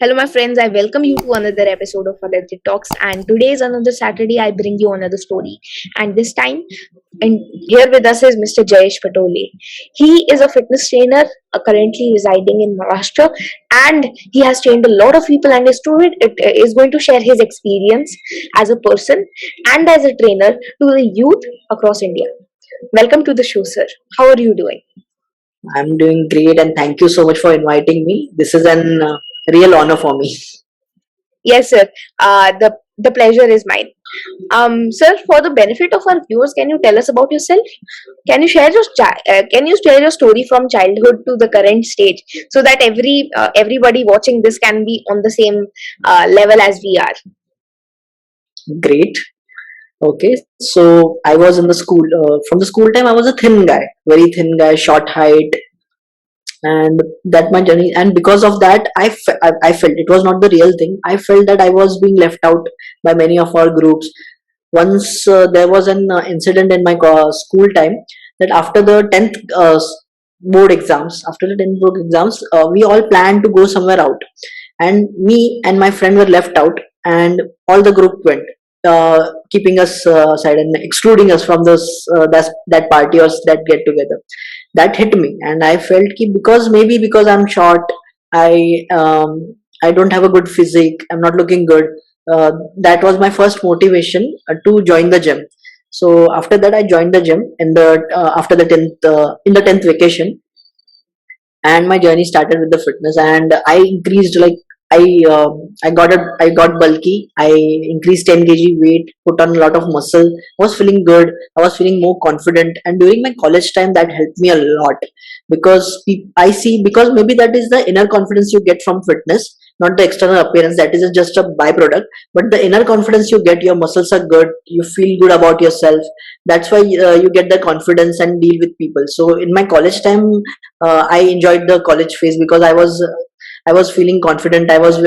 Hello, my friends. I welcome you to another episode of Adhitya Talks. And today is another Saturday. I bring you another story. And this time, and here with us is Mr. Jayesh Patole. He is a fitness trainer, currently residing in Maharashtra, and he has trained a lot of people. And is going to share his experience as a person and as a trainer to the youth across India. Welcome to the show, sir. How are you doing? I'm doing great, and thank you so much for inviting me. This is an real honor for me. Yes, sir. The pleasure is mine. Sir, for the benefit of our viewers, can you tell us about yourself? Can you share your story from childhood to the current stage, so that everybody watching this can be on the same level as we are? Great. Okay, so I was in the school. From the school time, I was a thin guy, very thin guy, short height, and that my journey. And because of that, I felt it was not the real thing. I felt that I was being left out by many of our groups. Once there was an incident in my school time that after the 10th board exams, we all planned to go somewhere out, and me and my friend were left out, and all the group went, keeping us aside and excluding us from that party or that get together. That hit me, and I felt because I'm short, I I don't have a good physique, I'm not looking good. That was my first motivation to join the gym. So after that, I joined the gym in the after the 10th in the 10th vacation, and my journey started with the fitness. And I increased, like, i I got bulky. I increased 10 kg weight, put on a lot of muscle. I was feeling good, I was feeling more confident, and during my college time that helped me a lot. Because I see, because maybe that is the inner confidence you get from fitness, not the external appearance. That is just a byproduct, but the inner confidence you get, your muscles are good, you feel good about yourself. That's why you get the confidence and deal with people. So in my college time, I enjoyed the college phase because I was feeling confident. I was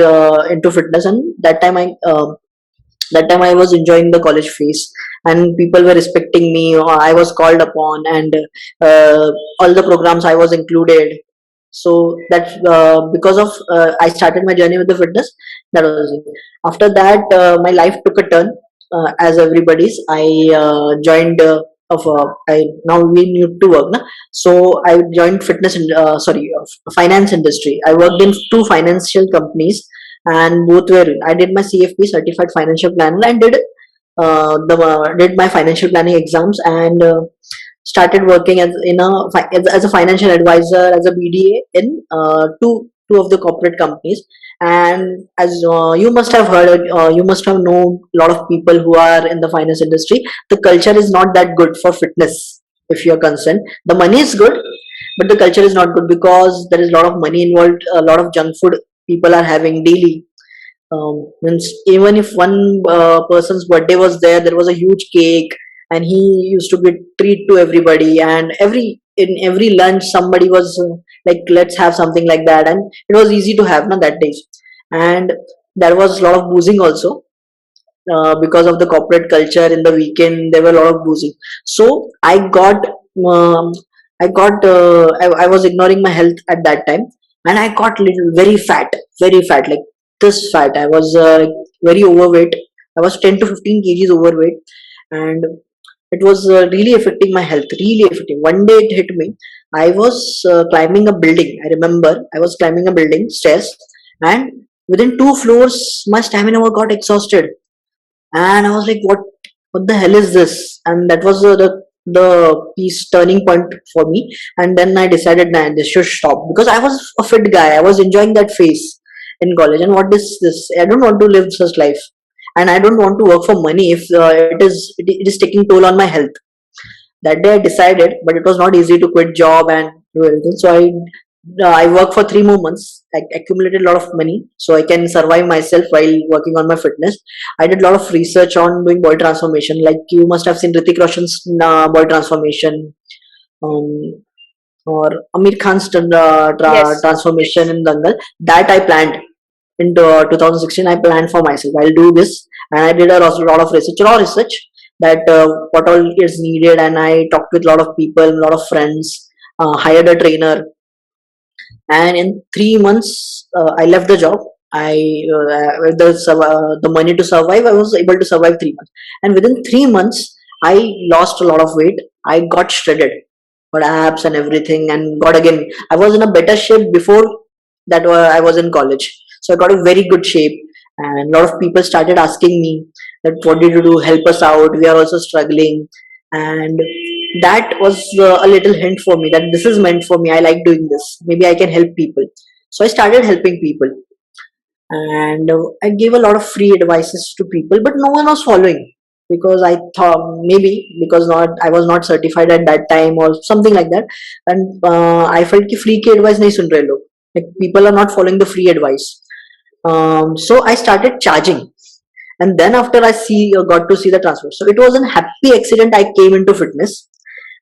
into fitness, and that time I was enjoying the college phase, and people were respecting me. Or I was called upon, and all the programs I was included. So that's because of I started my journey with the fitness. That was it. After that, my life took a turn, as everybody's. I joined of I now we need to work na? So I joined finance industry. I worked in two financial companies, and both were, I did my CFP, certified financial planner, and did my financial planning exams, and started working as a financial advisor, as a BDA in two of the corporate companies. And as you must have heard, you must have known a lot of people who are in the finance industry. The culture is not that good for fitness. If you're concerned, the money is good, but the culture is not good because there is a lot of money involved, a lot of junk food people are having daily. Means even if one person's birthday was there, there was a huge cake, and he used to give treat to everybody, and in every lunch somebody was like, let's have something like that. And it was easy to have na that days. And there was a lot of boozing also, because of the corporate culture. In the weekend there were a lot of boozing. So um, I was ignoring my health at that time, and I got little very fat, like this fat. I was very overweight. I was 10 to 15 kgs overweight, and it was really affecting my health, really affecting. One day it hit me. I was climbing a building. I remember I was climbing a building stairs, and within two floors, my stamina got exhausted, and I was like, what the hell is this? And that was the piece turning point for me. And then I decided, nah, this should stop, because I was a fit guy. I was enjoying that phase in college, and what is this? I don't want to live such life, and I don't want to work for money if it is taking toll on my health. That day I decided, but it was not easy to quit job and do everything. So I worked for 3 more months. I accumulated a lot of money so I can survive myself while working on my fitness. I did a lot of research on doing body transformation. Like, you must have seen Ritik Roshan's body transformation, um, or Amir Khan's Yes. transformation in Dangal. That I planned in 2016. I planned for myself, I'll do this, and I did a lot of research, raw research, that what all is needed. And I talked with a lot of people, a lot of friends, hired a trainer, and in 3 months I left the job. I with the money to survive, I was able to survive 3 months, and within 3 months, I lost a lot of weight. I got shredded, got abs and everything, and got again. I was in a better shape before that. I was in college, so I got a very good shape, and a lot of people started asking me that what did you do? Help us out. We are also struggling, and that was a little hint for me that this is meant for me. I like doing this. Maybe I can help people. So I started helping people, and I gave a lot of free advices to people, but no one was following because I thought maybe because not I was not certified at that time or something like that, and I felt कि free की advice नहीं सुन रहे लोग, like people are not following the free advice. So I started charging, and then after I got to see the transfer. So it was a happy accident. I came into fitness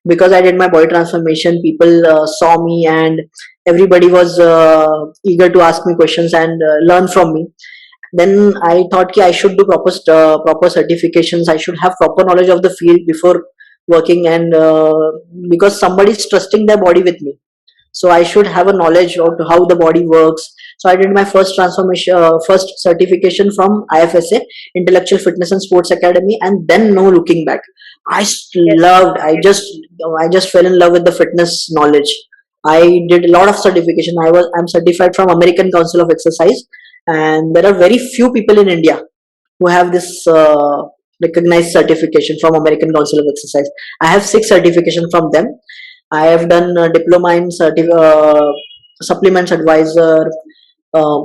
because I did my body transformation. People saw me, and everybody was eager to ask me questions and learn from me. Then I thought I should do proper certifications. I should have proper knowledge of the field before working, and because somebody is trusting their body with me, so I should have a knowledge of how the body works. So I did my first transformation, first certification from IFSA, Intellectual Fitness and Sports Academy, and then no looking back. Yes. Loved. I just fell in love with the fitness knowledge. I did a lot of certification. I'm certified from American Council of Exercise, and there are very few people in India who have this recognized certification from American Council of Exercise. I have 6 certifications from them. I have done diploma in supplements advisor, uh,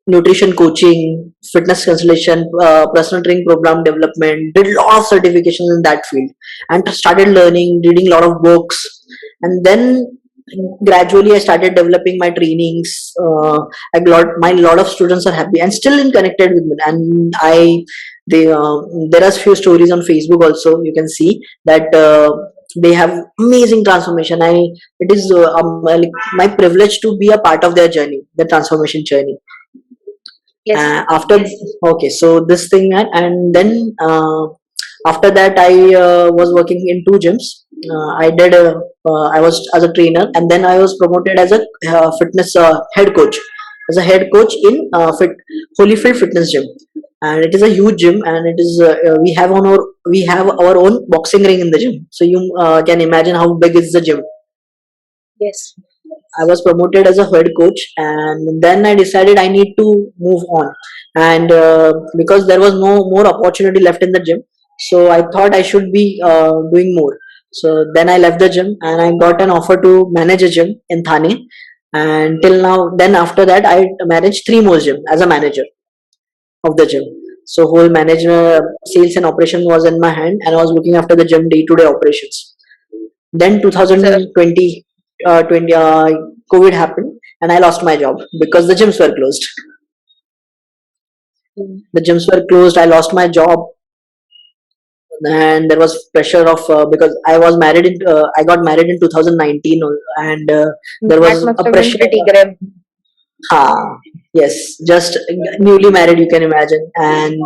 nutrition coaching, fitness consultation, personal training program development. Did a lot of certifications in that field, and started learning, reading a lot of books, and then gradually I started developing my trainings. My lot of students are happy and still in connected with me, and there are few stories on Facebook also. You can see that they have amazing transformation. It is like my privilege to be a part of their journey, the transformation journey. Yes. After okay, so this thing, and then after that I was working in 2 gyms. I was as a trainer, and then I was promoted as a fitness head coach, as a head coach in Holyfield Fitness Gym, and it is a huge gym, and it is we have our own boxing ring in the gym, so you can imagine how big is the gym. Yes. I was promoted as a head coach, and then I decided I need to move on. And because there was no more opportunity left in the gym, so I thought I should be doing more. So then I left the gym, and I got an offer to manage a gym in Thane. And till now, then after that, I managed 3 more gym as a manager of the gym. So whole management, sales and operation was in my hand, and I was looking after the gym day-to-day operations. Then Sir. 2020, 20 COVID happened, and I lost my job because the gyms were closed. Mm. The gyms were closed. I lost my job, and there was pressure of because I was married in I got married in 2019, and there That was must a have been pressure. pretty grim. Yes, just newly married, you can imagine. And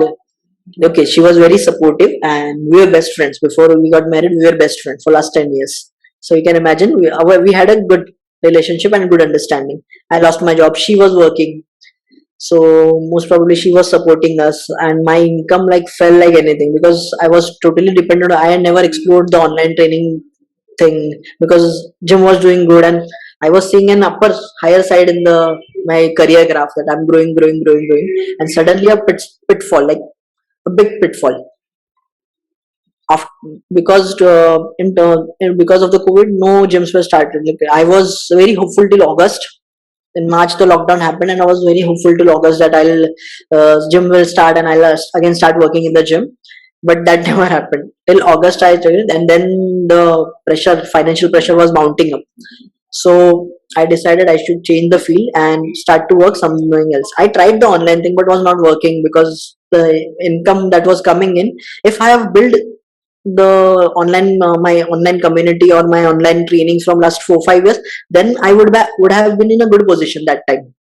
okay, she was very supportive, and we were best friends before we got married. We were best friends for last 10 years. So you can imagine we had a good relationship and good understanding. I lost my job. She was working, so most probably she was supporting us, and my income like fell like anything because I was totally dependent. I had never explored the online training thing because gym was doing good, and I was seeing an upper higher side in the my career graph that I'm growing, and suddenly a pitfall, like a big pitfall. After, because because of the COVID, no gyms were started. Like I was very hopeful till August. In March, the lockdown happened, and I was very hopeful till August that I'll gym will start and I'll again start working in the gym. But that never happened. Till August, I started, and then the financial pressure was mounting up. So I decided I should change the field and start to work something else. I tried the online thing, but was not working because the income that was coming in. If I have built the my online community or my online trainings from last 4 5 years, then I would have been in a good position that time.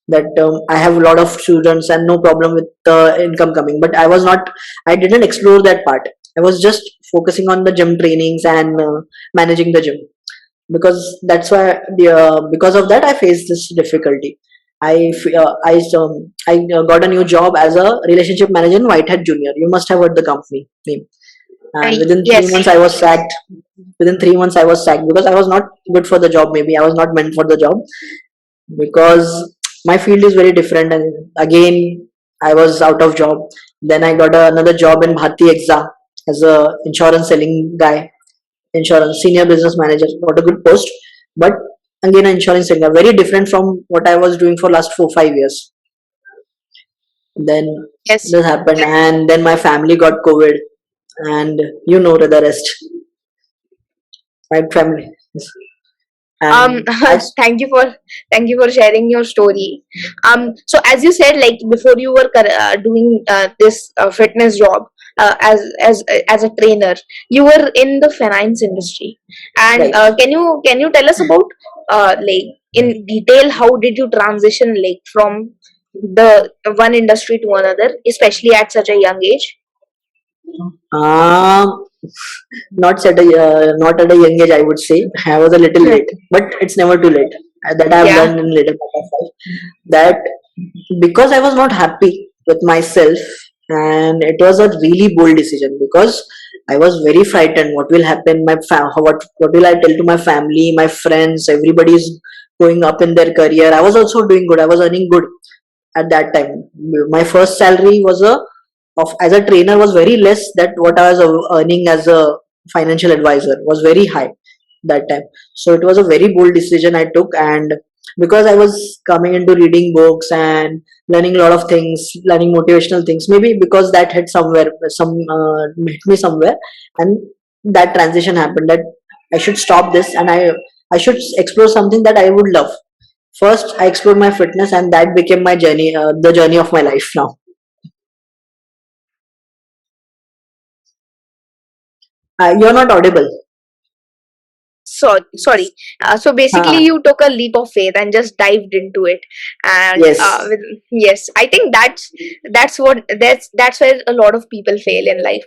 That I have a lot of students and no problem with the income coming. But I was not. I didn't explore that part. I was just focusing on the gym trainings and managing the gym because that's why because of that I faced this difficulty. I got a new job as a relationship manager in Whitehead Junior. You must have heard the company name. And within three Yes. months, I was sacked. Within 3 months, I was sacked because I was not good for the job. Maybe I was not meant for the job because my field is very different. And again, I was out of job. Then I got another job in Bharti Exa as a insurance selling guy, insurance senior business manager. Got a good post, but again, an insurance selling, very different from what I was doing for last 4 5 years. Then Yes. this happened, and then my family got COVID, and you know the rest. My family, um and I thank you for sharing your story. So as you said, like before you were doing this fitness job, as a trainer, you were in the finance industry. And right. can you tell us about like in detail how did you transition like from the one industry to another, especially at such a young age? Um, not at a young age, I would say. I was a little late, but it's never too late. That I have Yeah. learned in later part of life. That because I was not happy with myself, and it was a really bold decision because I was very frightened. What will happen? What will I tell to my family, my friends? Everybody is going up in their career. I was also doing good. I was earning good at that time. My first salary was a of as a trainer was very less that what I was earning as a financial advisor was very high that time. So it was a very bold decision I took, and because I was coming into reading books and learning a lot of things, learning motivational things, maybe because that hit somewhere, hit me somewhere, and that transition happened that I should stop this and I should explore something that I would love. First, I explored my fitness, and that became my journey, the journey of my life now. You're not audible. So sorry. So basically, Huh. you took a leap of faith and just dived into it. And Yes. yes, I think that's where a lot of people fail in life.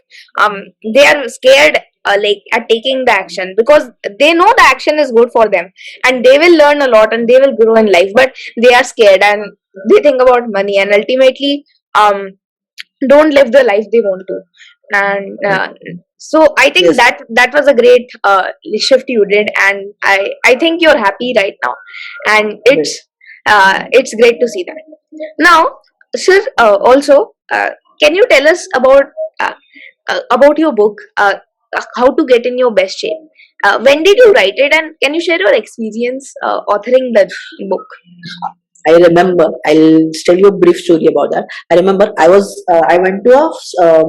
They are scared. Like at taking the action because they know the action is good for them and they will learn a lot and they will grow in life, but they are scared and they think about money and ultimately don't live the life they want to. And so I think Yes. that was a great shift you did, and I think you're happy right now, and Yes. it's great to see that. Now sir, also can you tell us about your book, how to get in your best shape? When did you write it, and can you share your experience authoring the book? I remember. I'll tell you a brief story about that. I remember I went to a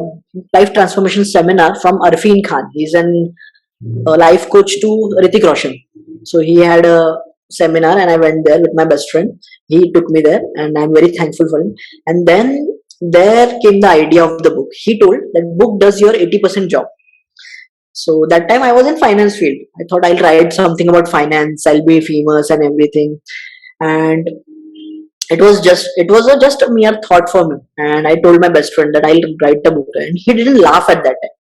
life transformation seminar from Arfin Khan. He's a life coach to Ritik Roshan. So he had a seminar, and I went there with my best friend. He took me there, and I'm very thankful for him. And then there came the idea of the book. He told that book does your 80% job. So that time I was in finance field. I thought I'll write something about finance. I'll be famous and everything. And it was just a mere thought for me. And I told my best friend that I'll write a book, and he didn't laugh at that time.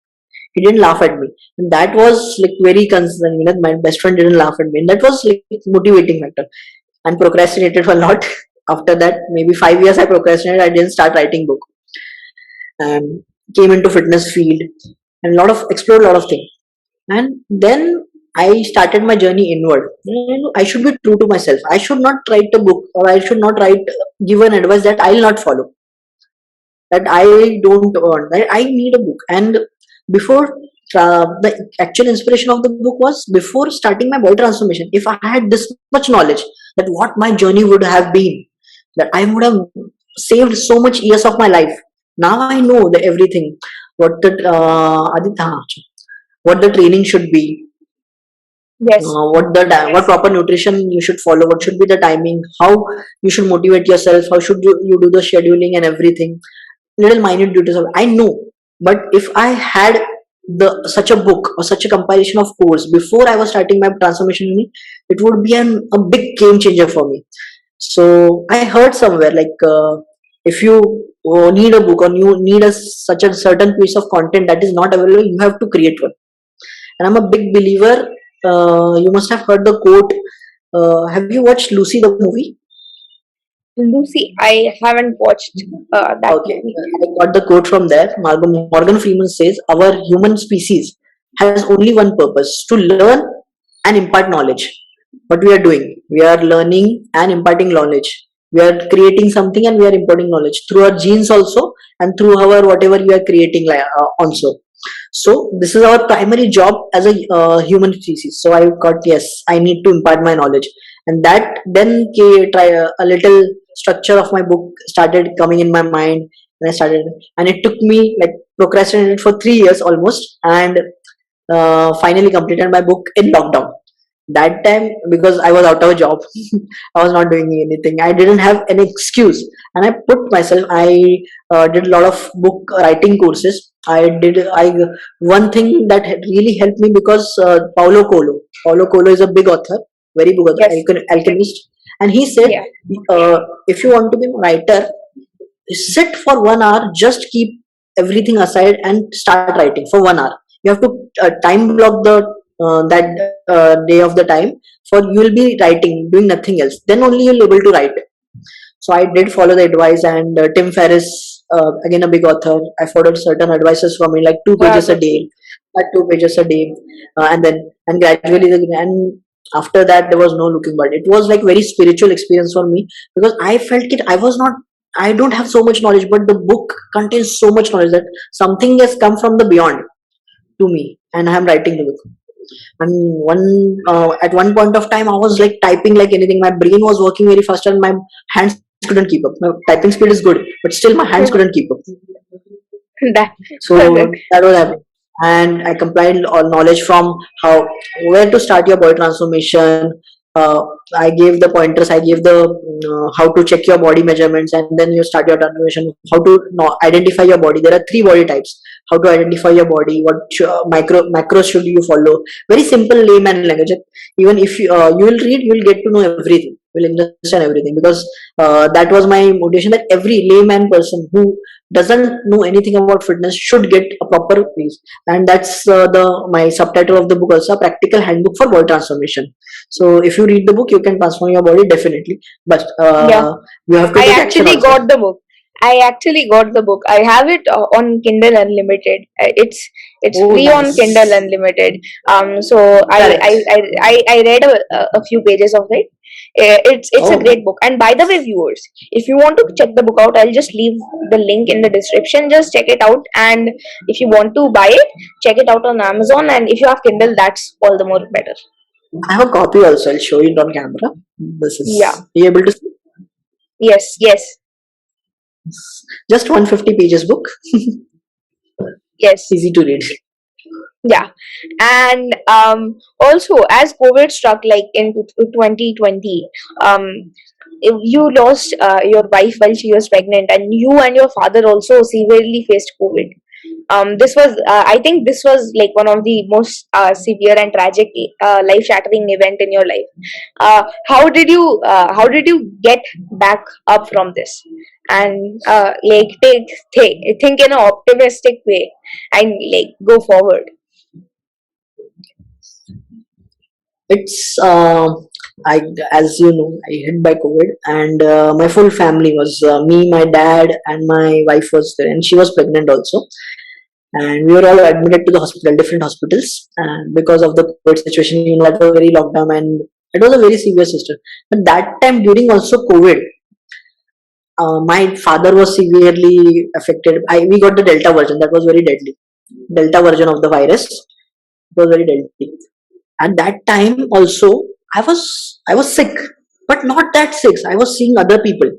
He didn't laugh at me, and that was like very concerning. My best friend didn't laugh at me, and that was like motivating factor. And procrastinated a lot. After that, maybe 5 years I procrastinated. I didn't start writing book, and came into fitness field and explored a lot of things. And then I started my journey inward. I should be true to myself. I should not write a book, or I should not write give an advice that I'll not follow, that I don't earn. I need a book. And before the actual inspiration of the book was before starting my body transformation. If I had this much knowledge, that what my journey would have been, that I would have saved so much years of my life. Now I know the everything. What the what the training should be, Yes. what proper nutrition you should follow, what should be the timing, how you should motivate yourself, how should you do the scheduling and everything, little minute details I know. But if I had the such a book or such a compilation of course before I was starting my transformation journey, it would be a big game changer for me. So I heard somewhere like if you need a book or you need such a certain piece of content that is not available, you have to create one. And I'm a big believer. You must have heard the quote. Have you watched Lucy the movie? Lucy, I haven't watched that Okay, movie. I got the quote from there. Morgan Freeman says, "Our human species has only one purpose: to learn and impart knowledge." What we are doing, we are learning and imparting knowledge. We are creating something and we are imparting knowledge through our genes also, and through our whatever we are creating also. So this is our primary job as a human species. So I got, yes, I need to impart my knowledge, and that then try a little structure of my book started coming in my mind, and I started, and it took me like procrastinated for 3 years almost, and finally completed my book in lockdown. That time, because I was out of a job, I was not doing anything, I didn't have any excuse, and I put myself, I did a lot of book writing courses. I One thing that had really helped me, because Paulo Coelho is a big author, very big author, Yes. alchemist, and he said, Yeah. if you want to be a writer, sit for 1 hour, just keep everything aside and start writing for 1 hour. You have to time block the that day of the time, for you will be writing, doing nothing else, then only you'll able to write. So I did follow the advice, and Tim Ferris, again a big author, I followed certain advices from him, like two Yeah, pages a good. day, 2 pages a day, and gradually, and after that there was no looking back. It was like very spiritual experience for me, because I felt it. I don't have so much knowledge, but the book contains so much knowledge that something has come from the beyond to me, and I am writing the book. And at one point of time, I was like typing like anything. My brain was working very fast, and my hands couldn't keep up. My typing speed is good, but still my hands couldn't keep up. That. So that was happening. And I combined all knowledge from how, where to start your body transformation. I gave the pointers. I gave the how to check your body measurements, and then you start your transformation. How to identify your body. There are 3 body types. How to identify your body. What macros should you follow? Very simple layman language. Even if you will read, you will get to know everything. You will understand everything, because that was my motivation, that every layman person who doesn't know anything about fitness should get a proper place. And that's the my subtitle of the book also, a practical handbook for body transformation. So if you read the book, you can transform your body definitely, but Yeah. you have to I take action actually also. got the book. I actually got the book. I have it on Kindle Unlimited. It's Oh, free on Kindle nice. Unlimited. So Correct. I read a few pages of it. It's a Oh, great book. And by the way, viewers, if you want to check the book out, I'll just leave the link in the description. Just check it out. And if you want to buy it, check it out on Amazon. And if you have Kindle, that's all the more better. I have a copy also. I'll show it on camera. This Yeah. is, are you able to see? Yes. Yes. Just 150 pages book. Yes. Easy to read. Yeah. And also, as COVID struck like in 2020, you lost your wife while she was pregnant, and you and your father also severely faced COVID. This was, I think, this was like one of the most severe and tragic, life-shattering event in your life. How did you get back up from this, and like think in an optimistic way and like go forward? It's I, as you know, I hit by COVID, and my full family was me, my dad, and my wife was there, and she was pregnant also, and we were all admitted to the hospital, different hospitals, and because of the COVID situation, that was very lockdown, and it was a very severe system. But that time during also COVID, my father was severely affected. We got the Delta version that was very deadly. Delta version of the virus, it was very deadly. At that time also, I was sick, but not that sick. I was seeing other people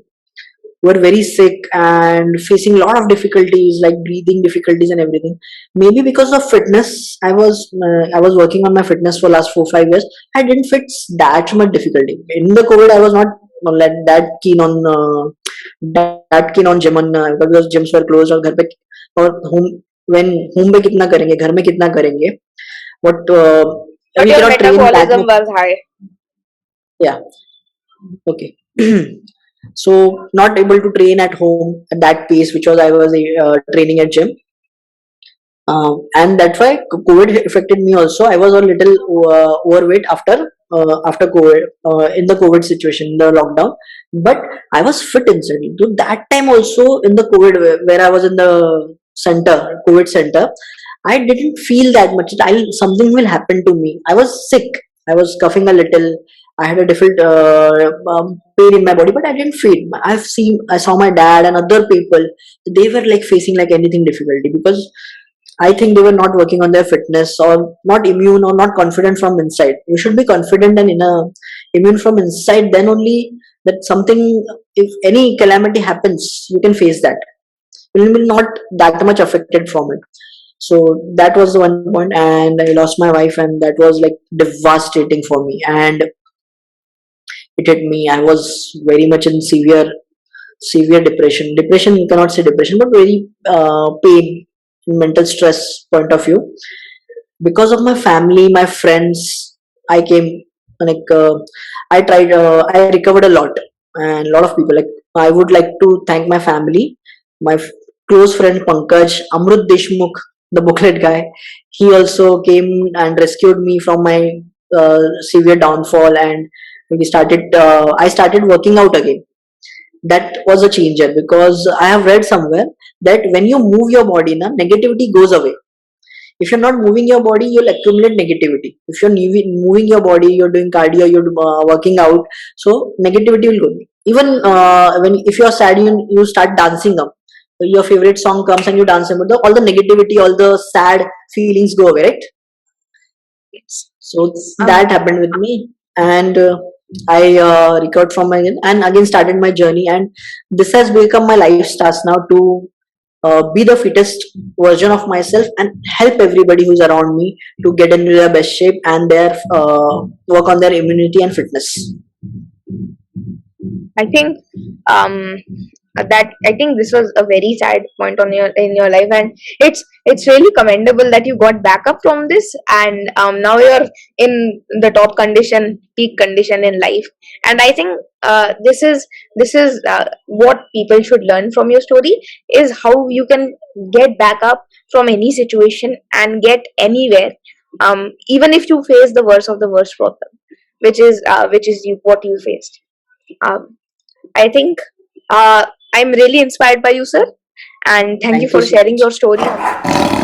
who were very sick and facing a lot of difficulties, like breathing difficulties and everything. Maybe because of fitness, I was working on my fitness for last 4 5 years. I didn't face that much difficulty in the COVID. I was not like that keen on gym, on because gyms were closed, और घर पे और home, when home पे कितना करेंगे, घर में कितना करेंगे, but But we your cannot train that metabolism much. was high. Yeah, okay. So not able to train at home at that pace, which was I was training at gym, and that's why COVID affected me also. I was a little overweight after after COVID, in the COVID situation, in the lockdown. But I was fit inside. So that time also in the COVID, where I was in the center, COVID center, I didn't feel that much. Something will happen to me. I was sick. I was coughing a little. I had a different pain in my body, but I didn't feel. I saw my dad and other people. They were like facing like anything difficulty because I think they were not working on their fitness or not immune or not confident from inside. You should be confident and immune from inside. Then only that something, if any calamity happens, you can face that. You will be not that much affected from it. So that was the one point, and I lost my wife, and that was like devastating for me. And it hit me. I was very much in severe depression. Depression, you cannot say depression, but very pain, mental stress point of view. Because of my family, my friends, I came like I recovered a lot, and a lot of people. Like I would like to thank my family, my close friend Pankaj, Amrut Deshmukh, the booklet guy. He also came and rescued me from my severe downfall, and we started. I started working out again. That was a changer because I have read somewhere that when you move your body, na negativity goes away. If you're not moving your body, you'll accumulate negativity. If you're moving your body, you're doing cardio, you're working out, so negativity will go. Even when if you're sad, you start dancing up. Your favorite song comes and you dance, but all the negativity, all the sad feelings go away, right? Yes. So Um, that happened with me, and I recovered from my and again started my journey, and this has become my life task now to be the fittest version of myself and help everybody who's around me to get into their best shape and their work on their immunity and fitness. I think um, that I think this was a very sad point on your in your life, and it's really commendable that you got back up from this, and now you're in the top condition, peak condition in life. And I think this is what people should learn from your story, is how you can get back up from any situation and get anywhere, even if you face the worst of the worst problem, which is what you faced. um, I think I'm really inspired by you, sir, and thank you Thank you for so sharing much. your story.